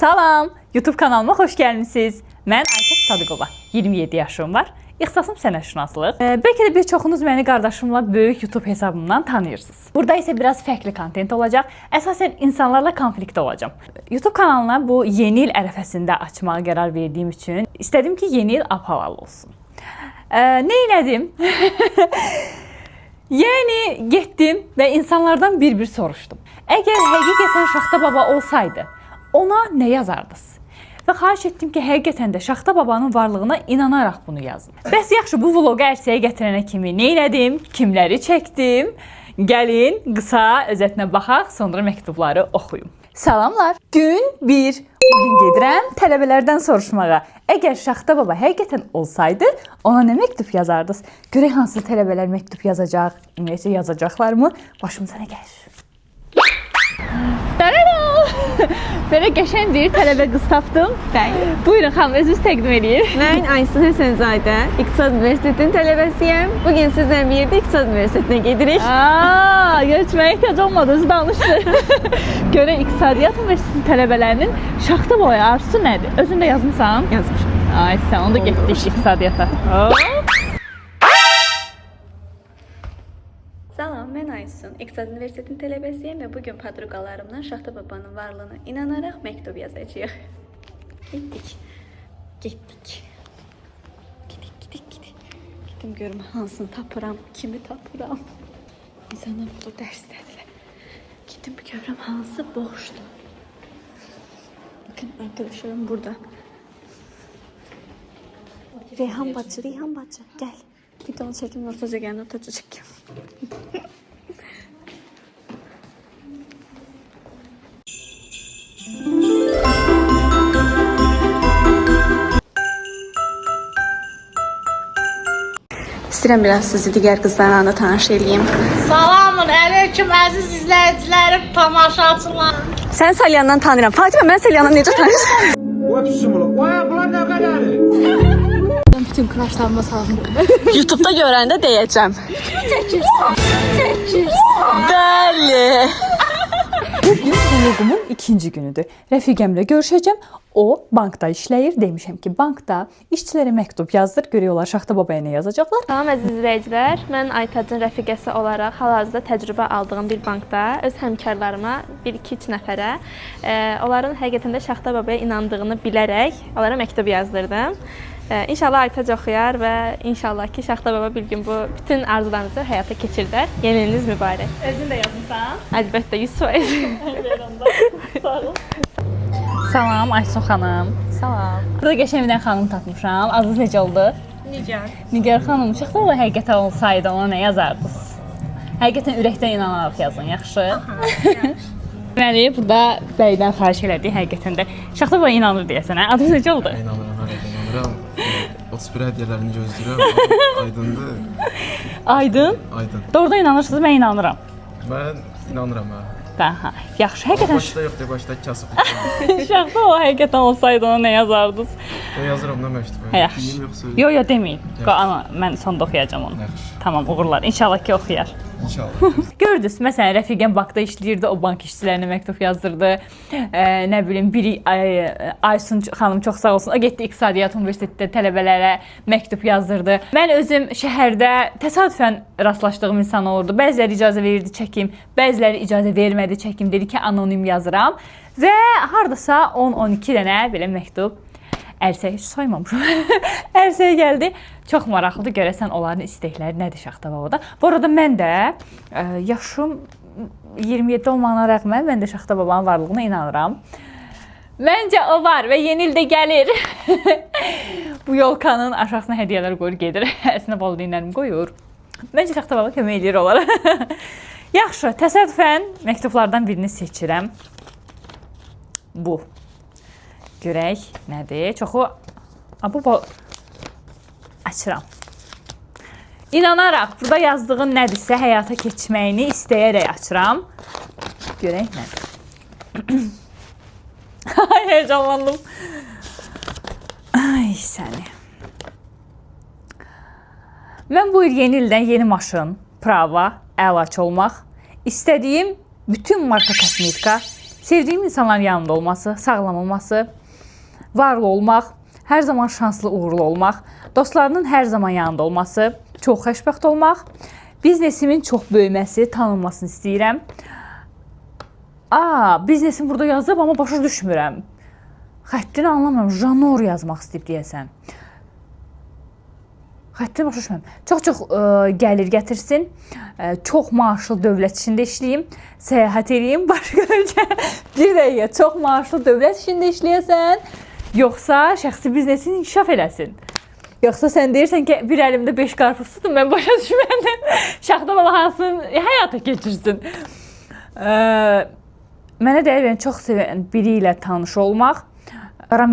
Salam, YouTube kanalıma xoş gəlmisiniz. Mən Aytək Sadıqova, 27 yaşım var. İxtisasım sənətşünaslıq. Bəlkə də bir çoxunuz məni qardaşımla böyük YouTube hesabımdan tanıyırsınız. Burada isə biraz fərqli kontent olacaq. Əsasən insanlarla konfliktdə olacağam. YouTube kanalına bu yeni il ərəfəsində açmağa qərar verdiyim üçün istədim ki, yeni il apalalı olsun. Nə elədim? Yəni getdim və insanlardan bir-bir soruşdum. Əgər həqiqətən Şaxta baba olsaydı, ona nə yazardınız? Və xahiş etdim ki, həqiqətən də Şaxta babanın varlığına inanaraq bunu yazın. Bəs yaxşı, bu vloqu ərsəyə gətirənə kimi nə elədim? Kimləri çəkdim? Gəlin, qısa özətinə baxaq, sonra məktubları oxuyum. Salamlar. Gün 1. Bugün gedirəm tələbələrdən soruşmağa. Əgər Şaxta baba həqiqətən olsaydı, ona nə məktub yazardınız? Görək hansı tələbələr məktub yazacaq, ümumiyyətlə yazacaqlarmı? Başımıza nə gəlir? Belə qəşəng bir tələbə qız tapdım. Buyurun xanım, özünüz təqdim edin. Mən Aysun Həsənzadə, İqtisad Universitetinin tələbəsiyəm. Bugün sizlə birlikdə İqtisad Universitetinə gedirik. Görüşməyə ehtiyac olmadı, özü danışdı. Görək İqtisadiyyat Universitetinin tələbələrinin Şaxta babaya arzusu nədir? Özün də yazmısan? Yazmışam. Ay sən, onda getdik İqtisadiyyata. Salam, mən Aysun. İqtisad Universitetinin tələbəsiyəm və bugün padruqalarımdan Şaxta babanın varlığına inanaraq məktub yazacağıq. Getdik. Gedim görüm hansını tapıram, kimi tapıram. İnsanlar burada dərsdədirlər. Gedim görüm hansı boşdur. Bakın arkadaşlarım burada. Reyhan bacı, gəl. Bir de onu çekim, ortaca gəlin, ortaca çekim. İstəyirəm biraz sizi digər qızlarla da tanış eləyim. Salamın aleyküm əziz izləyicilərim, tamaşaçılar. Sən Salyandan tanıyıram. Fatimə, mən Salyandan necə tanıyıram? Bütün kıraşlarıma sağlam. YouTube'da görəndə deyəcəm. Çəkir. Bəli. Bugün vlogumun ikinci günüdür. Rəfiqəmlə görüşəcəm. O bankda işləyir. Demişəm ki, bankda işçilərə məktub yazdır. Görək onlar Şaxta babaya nə yazacaqlar. Salam əziz izləyicilər. Mən Aytacın rəfiqəsi olaraq hal-hazırda təcrübə aldığım bir bankda öz həmkarlarıma 1-2-3 nəfərə onların həqiqətən də Şaxta babaya inandığını bilərək onlara məktub yazdırdım. İnşallah Aytac oxuyar və inşallah ki, Şaxta baba bir gün bu bütün arzularınızı həyata keçirdər. Yeni iliniz mübarək. Özün də yazmısan? Əlbəttə 100%. Sağ olun. Salam Aysun xanım. Salam. Burada qəşəng bir xanım tapmışam. Adınız necə oldu? Nigar xanım. Şaxta baba həqiqətən olsaydı ona nə yazardınız? Həqiqətən ürəkdən inanaraq yazın, yaxşı? Deməli, burada bəydən xahiş elədik, həqiqətən də Şaxta baba inanır deyəsən, hə? Adınız necə oldu? İnanıram. 31 hədiyyələrini gözləyirəm. Aydındır. Aydın? Aydın. Doğrudan inanırsınız, mən inanıram. Mən inanıram ha. Aha, yaxşı, həqiqətən Başda yoxdur, başda kasıb. Şaxta baba həqiqətən olsaydı ona nə yazardınız? Yazıram da məktub. Yaxşı. Yox, deməyin. Ana, mən sonda oxuyacağam onu. Yaxşı. Tamam, uğurlar. İnşallah ki, oxuyar. İnşallah. Gördünüz, məsələn, rəfiqəm bankda işləyirdi, o bank işçilərinə məktub yazdırdı. Nə bilim, biri Aysun xanım çox sağ olsun, o getdi İqtisadiyyat Universitetində tələbələrə məktub yazdırdı. Mən özüm şəhərdə təsadüfən rastlaşdığım insan olurdu. Bəziləri icazə verirdi çəkim, bəziləri icazə vermədi çəkim, dedi ki, anonim yazıram. Və hardasa 10-12 dənə belə məktub ərsəyə, heç saymamışam, ərsəyə gəldi. Çox maraqlıdır, görəsən onların istəkləri nədir Şaxta babada. Bu arada mən də yaşım 27 olmağına rəğmən mən də Şaxta babanın varlığına inanıram. Məncə o var və yeni ildə gəlir. Bu yolkanın aşağısına hədiyyələr qoyur, gedir. Əslində valideynlərim qoyur. Məncə Şaxta baba kömək edir onlara. Yaxşı, təsadüfən məktublardan birini seçirəm. Bu. Görək nədir? Çoxu açıram. İnanaraq burada yazdığın nədirsə həyata keçməyini istəyərək açıram. Görək nədir? Ay, heyecanlandım. Ay səni. Mən bu il yeni ildən yeni maşın, prava, əlaç olmaq, istədiyim bütün marka kosmetika, Sevdiyim insanların yanında olması, sağlam olması, varlı olmaq, hər zaman şanslı, uğurlu olmaq, dostlarının hər zaman yanında olması, çox xoşbəxt olmaq, biznesimin çox böyüməsi, tanınmasını istəyirəm. Biznesim burada yazıb, amma başa düşmürəm. Xəttini anlamıram, janor yazmaq istəyib deyəsən. Xəttini başa düşmürəm. Çox gəlir gətirsin, çox maaşlı dövlət içində işləyim, səyahət edeyim, başqa ölkə, bir dəqiqə, çox maaşlı dövlət içində işləyəsən, yoxsa şəxsi biznesini inkişaf eləsin. Yoxsa sən deyirsən ki, bir əlimdə 5 qarpız tutun, mən başa düşməyəndən Şaxta baba hansını həyata keçirsin. Mənə dəyər verən, çox sevən biri ilə tanış olmaq. Qara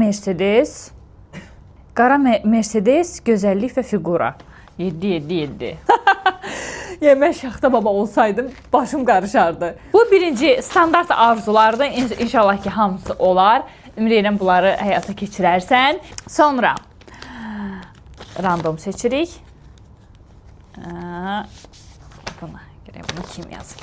Mercedes, gözəllik və figura. 7. Yəni, mən Şaxta baba olsaydım, başım qarışardı. Bu birinci standart arzulardır. İnşallah ki, hamısı olar. Ümid edirəm bunları həyata keçirərsən. Sonra random seçirik. Bunu kim yazıb?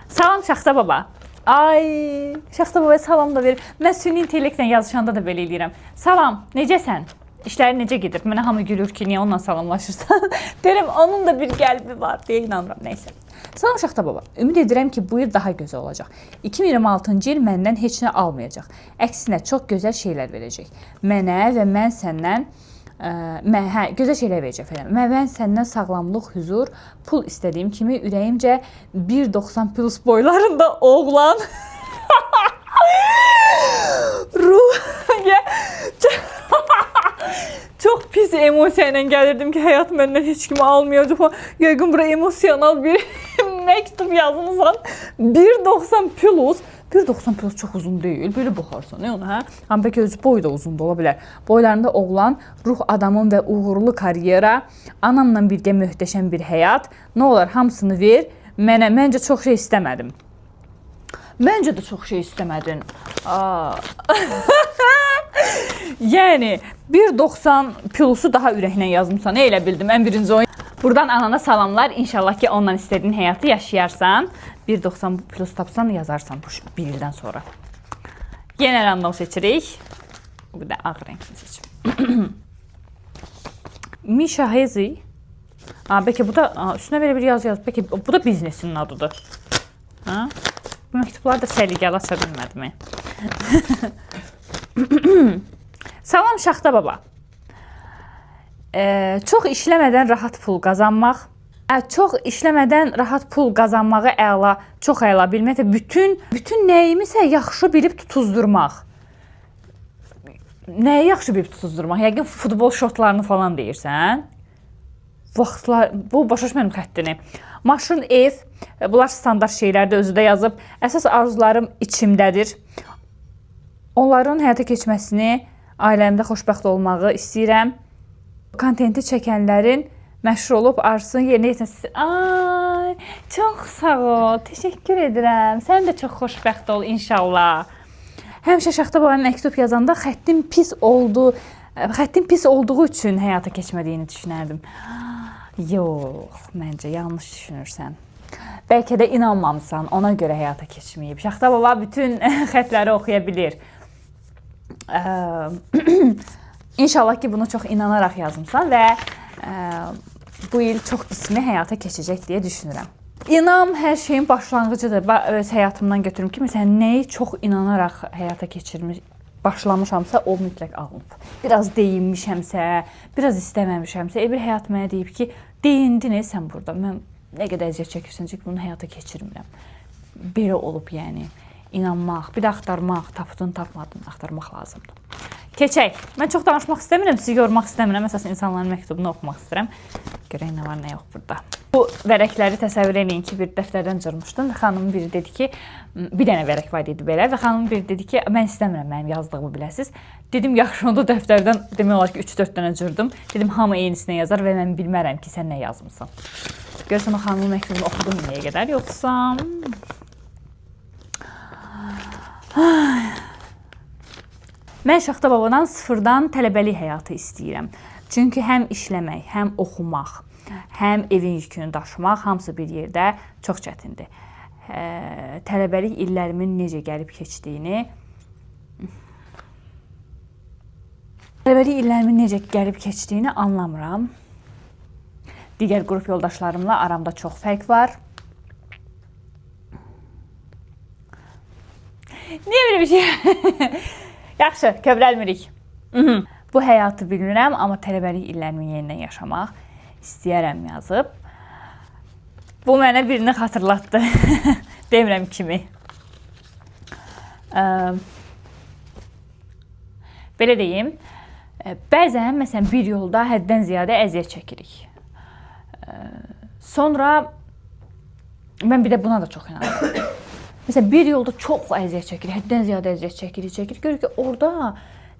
Salam Şaxta baba. Ay, Şaxta babaya salam da verir. Mən süni intellektlə yazışanda da belə eləyirəm. Salam, necəsən? İşlər necə gedir? Mənə hamı gülür ki, niyə onunla salamlaşırsan? Deyirəm, onun da bir qəlbi var deyə inanıram. Nəysə. Salam Şaxta baba. Ümid edirəm ki, bu il daha gözəl olacaq. 2026-cı il məndən heç nə almayacaq. Əksinə, çox gözəl şeylər verəcək. Mənə və mən səndən gözəl şeylər verəcək falan. Mən səndən sağlamlıq, huzur, pul istədiyim kimi ürəyimcə 1.90 plus boylarında oğlan ruh çox pis emosiya ilə gəlirdim ki, həyat məndən heç kimi almayacaq. Yəqin bura emosional bir məktub yazmısan. 1.90 plus. 1.90 plus çox uzun deyil. Belə baxarsan, onu, hə? Amma bəlkə özü boyu da uzun da ola bilər. Boylarında oğlan, ruh adamın və uğurlu karyera, anamla birgə möhtəşəm bir həyat. Nə olar, hamısını ver. Məncə çox şey istəmədim. Məncə də çox şey istəmədin. Yəni 1.90 plusu daha ürəklə yazmısan. Elə bildim. Ən birinci oyun. Buradan anana salamlar. İnşallah ki, ondan istədiyin həyatı yaşayarsan. 1.90 plus tapsan yazarsan bu bir ildən sonra. Yenə random seçirik. Bu da ağ rəngini seçim. Misha Hezi. Bəlkə bu da üstünə belə bir yazı yazıb. Bəlkə bu da biznesinin adıdır. Bu məktubları da səliqəli aça bilmədim. Salam Şaxta baba. Çox işləmədən rahat pul qazanmaq. Çox işləmədən rahat pul qazanmağı əla, çox əla bilmək. Bütün nəyimisə yaxşı bilib tutuzdurmaq. Nəyi yaxşı bilib tutuzdurmaq? Yəqin futbol şotlarını falan deyirsən. Vaxtlar, bu başa düşmədim xəttini. Maşın, ev, bunlar standart şeylərdə özü də yazıb. Əsas arzularım içimdədir. Onların həyata keçməsini, ailəmdə xoşbəxt olmağı istəyirəm. Kontenti çəkənlərin məşhur olub arzusunu yerinə yetirsin. Ay, çox sağ ol. Təşəkkür edirəm. Sən də çox xoşbəxt ol inşallah. Həmişə Şaxta babaya məktub yazanda xəttim pis olduğu üçün həyata keçmədiyini düşünərdim. Yox, məncə yanlış düşünürsən. Bəlkə də inanmamısan, ona görə həyata keçməyib. Şaxta baba bütün xətləri oxuya bilir. İnşallah ki, bunu çox inanaraq yazmısan və bu il çox qismi həyata keçəcək deyə düşünürəm. İnam hər şeyin başlanğıcıdır. Öz həyatımdan götürüm ki, məsələn, nəyi çox inanaraq həyata keçirmiş, başlamışamsa, o mütləq alınıb. Biraz deyinmişəmsə, biraz istəməmişəmsə, bir həyat mənə deyib ki, deyindin sən burada. Mən nə qədər əziyyət çəkirsən ki, bunu həyata keçirmirəm. Belə olub, yəni. İnanmaq, bir də axtarmaq, tapdın, tapmadın, axtarmaq lazımdır. Keçək. Mən çox danışmaq istəmirəm, sizi yormaq istəmirəm. Əsas insanların məktubunu oxumaq istəyirəm. Görək nə var, nə yox burada. Bu vərəkləri təsəvvür edin ki, bir dəftərdən cırmışdım və xanımın biri dedi ki, bir dənə vərək var idi belə və xanımın biri dedi ki, mən istəmirəm mənim yazdığımı biləsiz. Dedim, yaxşı, onda dəftərdən demək olar ki, 3-4 dənə cırdım. Dedim, hamı eynisinə yazar və mən bilmərəm ki, sən nə yazmısan. Görsən o xanımın məktubunu oxudum nəyə qədər, yoxsa... Mən Şaxta babadan sıfırdan tələbəlik həyatı istəyirəm. Çünki həm işləmək, həm oxumaq, həm evin yükünü daşımaq hamısı bir yerdə çox çətindir. Tələbəlik illərimin necə gəlib keçdiyini anlamıram. Digər qrup yoldaşlarımla aramda çox fərq var. Niyə belə bir şey? Yaxşı, kövrəlmirik. Bu həyatı bilmirəm, amma tələbəlik illərimi yenidən yaşamaq istəyərəm yazıb. Bu mənə birini xatırlatdı. Demirəm kimi. Belə deyim, bəzən məsələn bir yolda həddən ziyadə əziyyət çəkirik. Sonra mən bir də buna da çox inanıram. Məsələn bir yolda çox əziyyət çəkirik, həddən ziyadə əziyyət çəkirik. Görürük ki, orada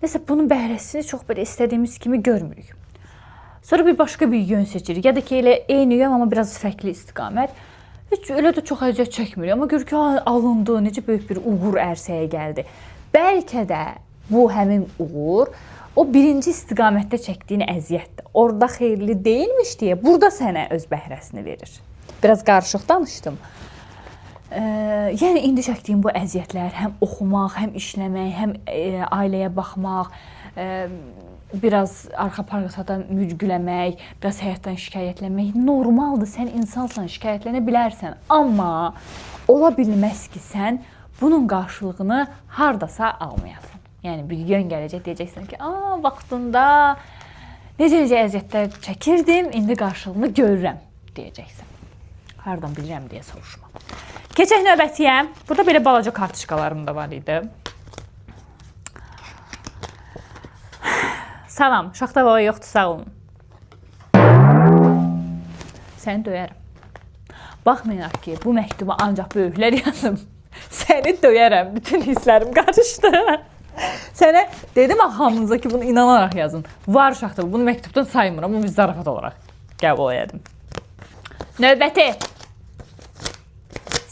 nəsə bunun bəhrəsini çox belə istədiyimiz kimi görmürük. Sonra bir başqa bir yön seçirik. Ya da ki, elə eyni yön, amma biraz fərqli istiqamət. Heç elə də çox əziyyət çəkmirik. Amma görürük ki, alındı, necə böyük bir uğur ərsəyə gəldi. Bəlkə də bu həmin uğur o birinci istiqamətdə çəkdiyin əziyyətdir. Orada xeyirli deyilmiş deyə burada sənə öz bəhrəsini verir. Biraz qarışıq danışdım. Yəni indi çəkdiyim bu əziyyətlər, həm oxumaq, həm işləmək, həm ailəyə baxmaq, biraz arxa parqasada mürgüləmək, biraz həyatdan şikayətlənmək normaldır. Sən insansan, şikayətlənə bilərsən. Amma ola bilməz ki, sən bunun qarşılığını hardasa almayasan. Yəni bir yön gələcək, deyəcəksən ki, vaxtında necə əziyyətlər çəkirdim, indi qarşılığını görürəm deyəcəksən. Hardan bilirəm deyə soruşma. Keçək növbətiyə. Burada belə balaca kartışkalarım da var idi. Salam, Şaxta baba yoxdur, sağ olun. Səni döyərəm. Baxmayaraq ki, bu məktubu ancaq böyüklər yazım. Səni döyərəm, bütün hisslərim qarışdı. Sənə dedim hamınıza ki, bunu inanaraq yazın. Var Şaxta baba, bunu məktubdan saymıram, bunu biz zarafat olaraq qəbul edim. Növbəti.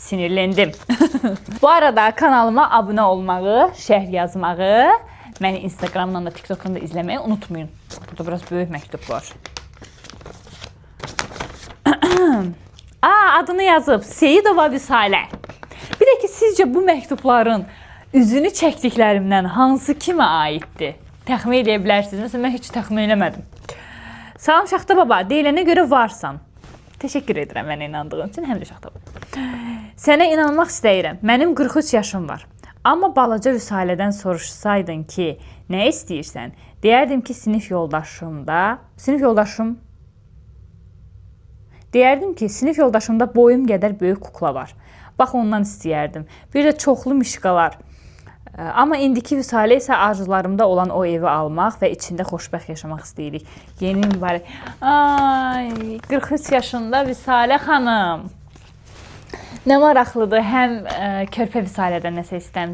Sinirləndim. Bu arada kanalıma abunə olmağı, şərh yazmağı, məni Instagramdan da, TikTokdan da izləməyi unutmayın. Burada biraz böyük məktub var. Adını yazıb Seyidova Vüsalə. Bir də ki, sizcə bu məktubların üzünü çəkdiklərimdən hansı kimə aiddir? Təxmin edə bilərsiniz. Məsələn, mən heç təxmin eləmədim. Salam Şaxta baba, deyilənə görə varsan. Təşəkkür edirəm mənə inandığın üçün, həm də Şaxta baba. Sənə inanmaq istəyirəm. Mənim 43 yaşım var. Amma balaca Vüsalədən soruşsaydın ki, nə istəyirsən? Deyərdim ki, sinif yoldaşımda boyum qədər böyük kukla var. Bax, ondan istəyərdim. Bir də çoxlu mişqalar. Amma indiki Vüsalə isə arzularımda olan o evi almaq və içində xoşbəxt yaşamaq istəyirik. Yeni mübarək. 43 yaşında Vüsalə xanım. Nə maraqlıdır, həm körpə Vüsalədən nəsə istəm,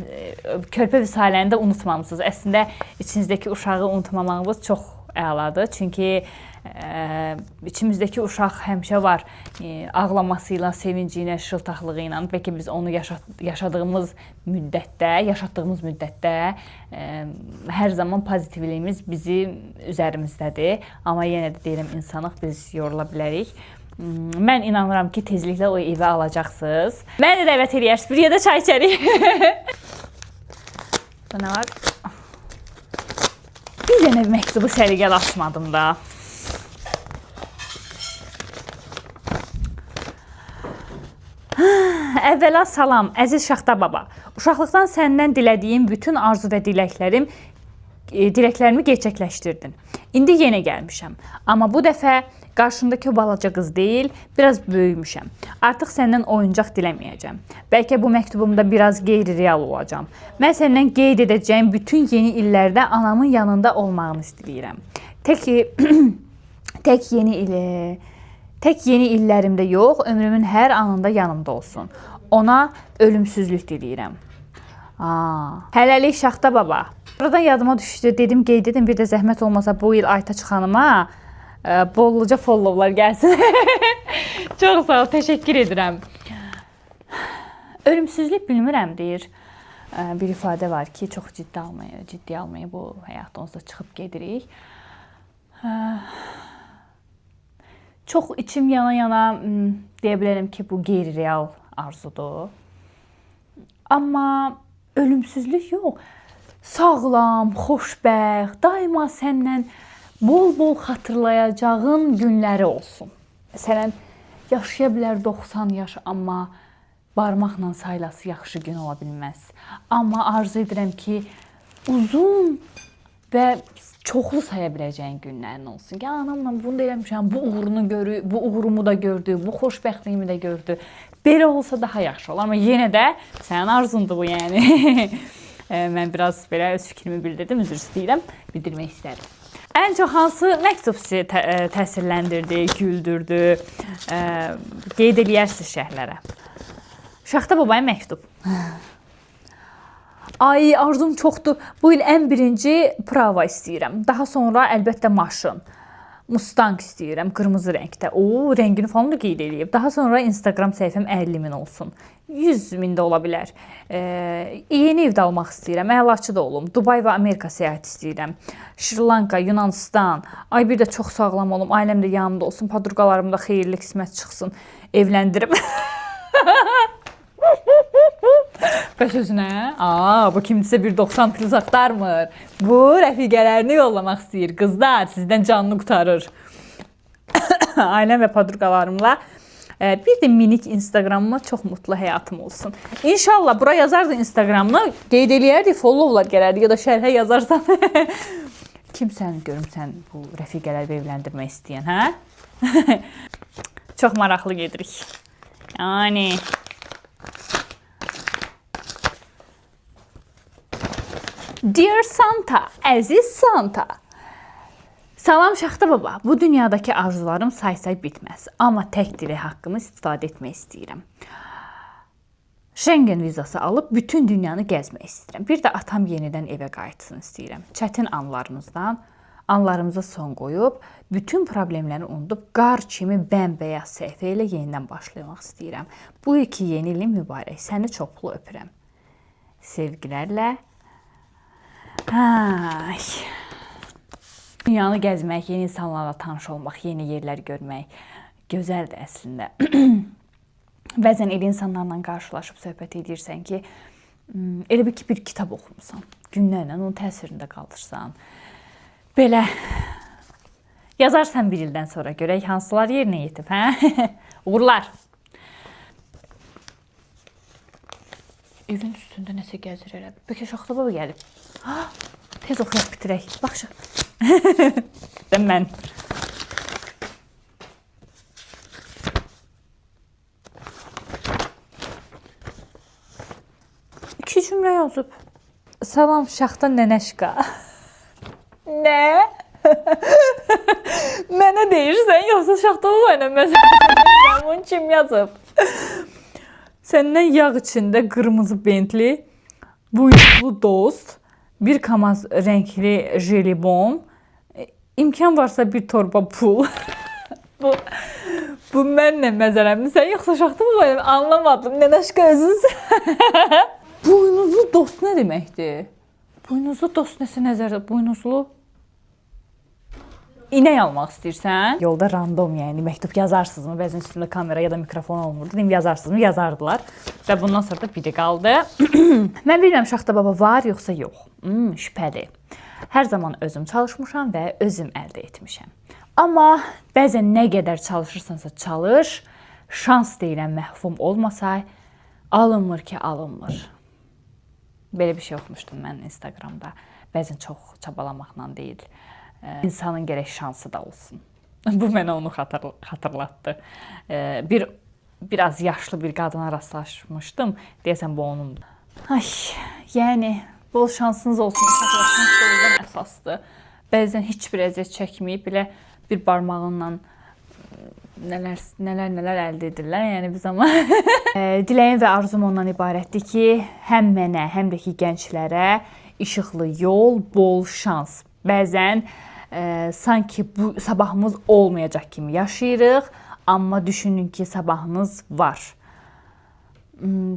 körpə Vüsaləni də unutmamısınız. Əslində, içinizdəki uşağı unutmamağınız çox əladır. Çünki içimizdəki uşaq həmişə var. Ağlamasıyla, sevinci ilə, şıltaqlığı ilə. Bəlkə biz onu yaşadığımız müddətdə hər zaman pozitivliyimiz bizim üzərimizdədir. Amma yenə də deyirəm, insanıq, biz yorula bilərik. Mən inanıram ki, tezliklə o evi alacaqsınız. Məni dəvət edirsiniz. Bir yerdə çay içərik. Bu nə var? Bir dənə məktubu səliqəli açmadım da. Əvvəla salam, əziz Şaxta baba. Uşaqlıqdan səndən dilədiyim bütün arzu və diləklərimi gerçəkləşdirdin. İndi yenə gəlmişəm. Amma bu dəfə qarşındakı balaca qız deyil, biraz böyümüşəm. Artıq səndən oyuncaq diləməyəcəm. Bəlkə bu məktubumda biraz qeyri-real olacam. Mən səndən qeyd edəcəyim bütün yeni illərdə anamın yanında olmağını istəyirəm. Tək yeni illərimdə yox, ömrümün hər anında yanımda olsun. Ona ölümsüzlük diləyirəm. Hələlik Şaxta baba. Buradan yadıma düşdü, dedim qeyd edim, bir də zəhmət olmasa bu il Aytaç xanıma bolluca followlar gəlsin. Çox sağ ol, təşəkkür edirəm. Ölümsüzlük bilmirəm deyir. Bir ifadə var ki, çox ciddi almaya bu həyatda onsuz çıxıb gedirik. Çox içim yana deyə bilərəm ki, bu qeyri-real arzudur. Amma ölümsüzlük yox. Sağlam, xoşbəxt, daima səndən bol-bol xatırlayacağın günləri olsun. Məsələn, yaşaya bilər 90 yaş, amma barmaqla saylası yaxşı gün ola bilməz. Amma arzu edirəm ki, uzun və çoxlu saya biləcəyin günlərin olsun. Ya anamla bunu da eləmişəm, bu uğurunu görür, bu uğurumu da gördü, bu xoşbəxtliyimi də gördü. Belə olsa daha yaxşı olar. Amma yenə də sənin arzundur bu, yəni. Mən biraz belə öz fikrimi bildirdim, üzr istəyirəm, bildirmək istədim. Ən çox hansı məktub sizi təsirləndirdi, güldürdü, qeyd eləyərsiniz şərhlərə? Şaxta babaya məktub. Ay, arzum çoxdur. Bu il ən birinci Prava istəyirəm. Daha sonra əlbəttə maşın. Mustang istəyirəm, qırmızı rəngdə. Rəngini falan da qeyd eləyib. Daha sonra Instagram səhifəm 50.000 olsun. 100.000 də ola bilər. Yeni evdə almaq istəyirəm. Əlaçı da olum. Dubay və Amerika səyahət istəyirəm. Şri Lanka, Yunanistan. Ay, bir də çox sağlam olum. Ailəm də yanımda olsun. Padurqalarım da xeyirli qismət çıxsın. Evləndirim. Bəs özünə? Bu kimdisə 1.90 plus axtarmır. Bu rəfiqələrini yollamaq istəyir. Qızlar, sizdən canını qurtarır. Ailəm və padurqalarımla bir də minik Instagramıma çox mutlu həyatım olsun. İnşallah bura yazardı Instagramını, qeyd eləyərdi, followlar gələrdi ya da şərhə yazarsan. Kimsən görüm sən bu rəfiqələri evləndirmək istəyən, hə? Çox maraqlı gedirik. Yəni Dear Santa, əziz Santa. Salam Şaxta baba. Bu dünyadakı arzularım say-say bitməz. Amma tək dili haqqımı istifadə etmək istəyirəm. Schengen vizası alıb bütün dünyanı gəzmək istəyirəm. Bir də atam yenidən evə qayıtsın istəyirəm. Çətin anlarımıza son qoyub, bütün problemləri unudub, qar kimi bəmbəyaz səhifə ilə yenidən başlamaq istəyirəm. Bu iki yeni ilin mübarək. Səni çoxlu öpürəm. Sevgilərlə. Dünyanı gəzmək, yeni insanlarla tanış olmaq, yeni yerlər görmək gözəldir əslində. Bəzən elə insanlarla qarşılaşıb söhbət edirsən ki, elə bir ki, bir kitab oxumusan, günlərlə onun təsirində qalırsan. Belə yazarsan bir ildən sonra görək hansılar yerinə yetib, hə? Uğurlar. Evin üstündə nəsə gəzir elə. Bəlkə Şaxta baba gəlib. Tez oxuyaq bitirək. Baxşı. Mən. İki cümlə yazıb. Salam Şaxta nənəşqa. Nə? Mənə deyirsən, yoxsa Şaxta baba ilə məsələn bunu kim yazıb? Səndən yağ içində qırmızı Bentley, buynuzlu dost, bir kamaz rəngli jelibon, imkan varsa bir torba pul. Bu mənlə məzələmlisən, yoxsa Şaxta baba ilə anlamadım. Nənəşqa özünüz. Buynuzlu dost nə deməkdir? Buynuzlu dost nəsə nəzərdə? Buynuzlu İnək almaq istəyirsən? Yolda random, yəni məktub yazarsınızmı? Bəzən üstündə kamera ya da mikrofon olmurdu. Deyim yazarsınızmı? Yazardılar. Və bundan sonra da biri qaldı. Mən bilmirəm Şaxta baba var yoxsa yox. Şübhəli. Hər zaman özüm çalışmışam və özüm əldə etmişəm. Amma bəzən nə qədər çalışırsansa çalış, şans deyilən məhvum olmasa, alınmır ki, alınmır. Belə bir şey oxumuşdum mən Instagramda. Bəzən çox çabalamaqla deyil. İnsanın gərək şansı da olsun. Bu mənə onu xatırlatdı. Biraz yaşlı bir qadına rastlaşmışdım. Deyəsən bu onundur. Yəni bol şansınız olsun. Şans da əsasdır. Bəzən heç bir əziyyət çəkməyib, belə bir barmağınla nələr əldə edirlər. Yəni biz amma diləyim və arzum ondan ibarətdir ki, həm mənə, həm də ki gənclərə işıqlı yol, bol şans. Bəzən sanki bu sabahımız olmayacaq kimi yaşayırıq, amma düşünün ki, sabahınız var.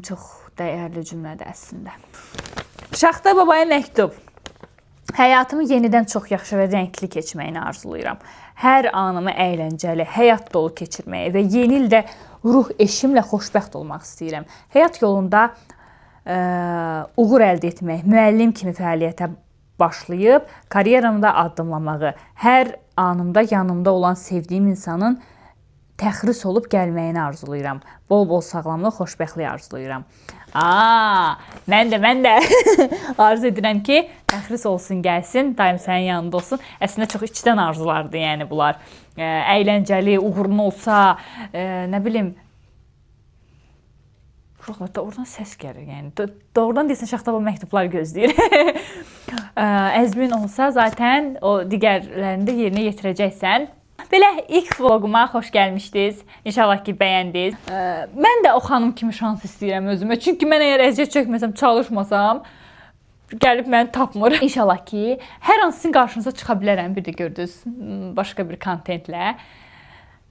Çox dəyərli cümlədir əslində. Şaxta babaya məktub. Həyatımı yenidən çox yaxşı və rəngli keçməyini arzulayıram. Hər anımı əyləncəli, həyat dolu keçirməyi və yeni ildə ruh eşimlə xoşbəxt olmaq istəyirəm. Həyat yolunda uğur əldə etmək, müəllim kimi fəaliyyətə başlayıb karyeramda addımlamağı, hər anımda yanımda olan sevdiyim insanın təxris olub gəlməyini arzulayıram. Bol-bol sağlamlıq, xoşbəxtlik arzulayıram. Mən də arzu edirəm ki, təxris olsun, gəlsin, daim sənin yanında olsun. Əslində çox içdən arzulardı, yəni bunlar. Əyləncəli, uğurlu olsa, nə bilim, oradan səs gəlir, yəni. Doğrudan deyəsən Şaxta baba məktublar gözləyir. Əzmin olsa, zaten o digərlərində yerinə yetirəcəksən. Belə ilk vloguma xoş gəlmişdiniz. İnşallah ki, bəyəndiniz. Mən də o xanım kimi şans istəyirəm özümə. Çünki mən əgər əziyyət çəkməsəm, çalışmasam, gəlib məni tapmır. İnşallah ki, hər an sizin qarşınıza çıxa bilərəm. Bir də gördünüz, başqa bir kontentlə.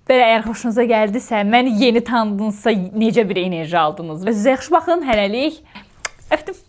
Belə əgər xoşunuza gəldisə, məni yeni tanıdınızsa, necə bir enerji aldınız. Və sizə yaxşı baxın, hələlik. Öpdüm.